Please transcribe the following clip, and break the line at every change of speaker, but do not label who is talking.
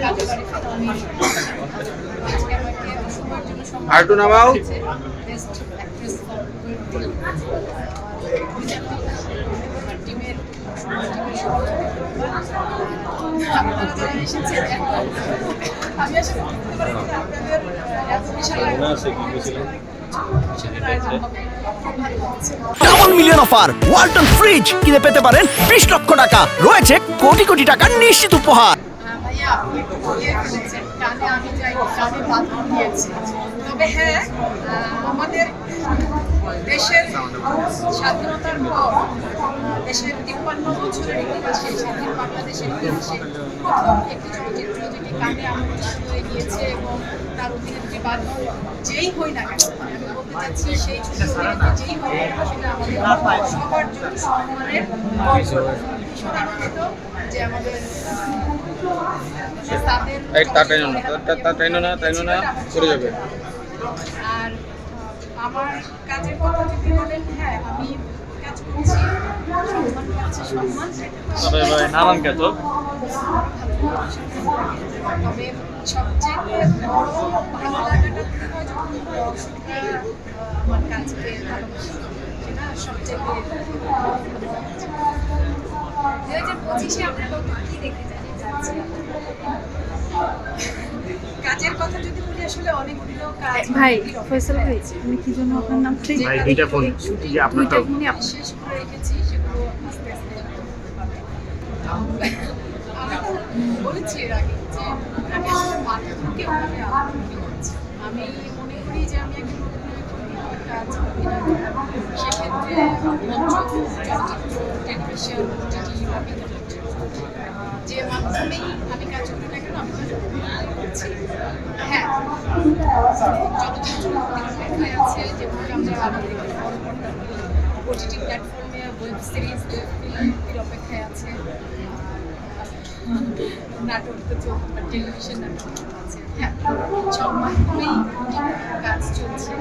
কাজে বাড়ি ফেরা আমি আজকে আমাকে এত সময়ের জন্য
আরেকটু নামাও।
বেস্ট অ্যাক্ট্রেস টিমের আপনারা যারা এসেছেন আমি আসলে বুঝতে পারি না আপনাদের এত বিশাল
double million offer Walton fridge কিনে পেতে পারেন 20 লক্ষ টাকা, রয়েছে কোটি কোটি টাকার নিশ্চিত উপহার।
ভাইয়া আপনি একটু বলিয়ে ফেলেছেন কানে আমি যাই কানে বাধা দিয়েছি, তবে হ্যাঁ আমাদের দেশের স্বাধীনতার পর দেশের 53 বছরের ইতিহাসে স্বাধীন বাংলাদেশের ইতিহাসে প্রথম একটি চলচ্চিত্র যেটি কানে আমন্ত্রিত হয়ে গিয়েছে এবং তার অভিনেত্রী বাদ যেই হই না কেন আমি বলতে চাচ্ছি সেই ছবি অভিনেত্রী যেই হই না কেন সেটা আমাদের সবার জন্য সম্মানের ভীষণ আনন্দিত যে আমাদের
চলে যাবে।
আর আমার কাজের কথা যদি বলেন, হ্যাঁ আমি কাজ করছি, সম্মান পাচ্ছি, সম্মান
নানান কে তো
তবে সবচেয়ে বড় ভালো লাগাটা হয় যখন দর্শকরা আমার কাজকে ভালোবাসে, সেটা সবচেয়ে 2025-এ আমরা নতুন কি দেখতে যাচ্ছি। কাজের কথা যদি বলি আসলে অনেকগুলো কাজ
ভাই ফয়সাল ভাই আমি কি জন্য আপনার নাম ঠিক
ভাই দুইটা ফোন যে আপনারটা
শেষ করে রেখেছি, সেগুলো আস্তে আস্তে পাবে। আমি তো বলেছি এর আগে যে আমি আসলে মাধ্যমকে ওভাবে আগ্রহী করছি। আমি মনে করি যে আমি একজন কাজ সেক্ষেত্রে মঞ্চ, চলচ্চিত্র, টেলিভিশন, ওটিটি বা বিজ্ঞাপন যে মাধ্যমেই আমি কাজ করি না কেন আমি করছি। হ্যাঁ চলচ্চিত্র অপেক্ষায় আছে, যেগুলো আমরা আমাদের বড় পর্দা ওটিটি প্ল্যাটফর্মে ওয়েব সিরিজ ফিল্মের অপেক্ষায় আছে, নাটক তো চলছে বা টেলিভিশন নাটক আছে। হ্যাঁ সব মাধ্যমেই কাজ চলছে।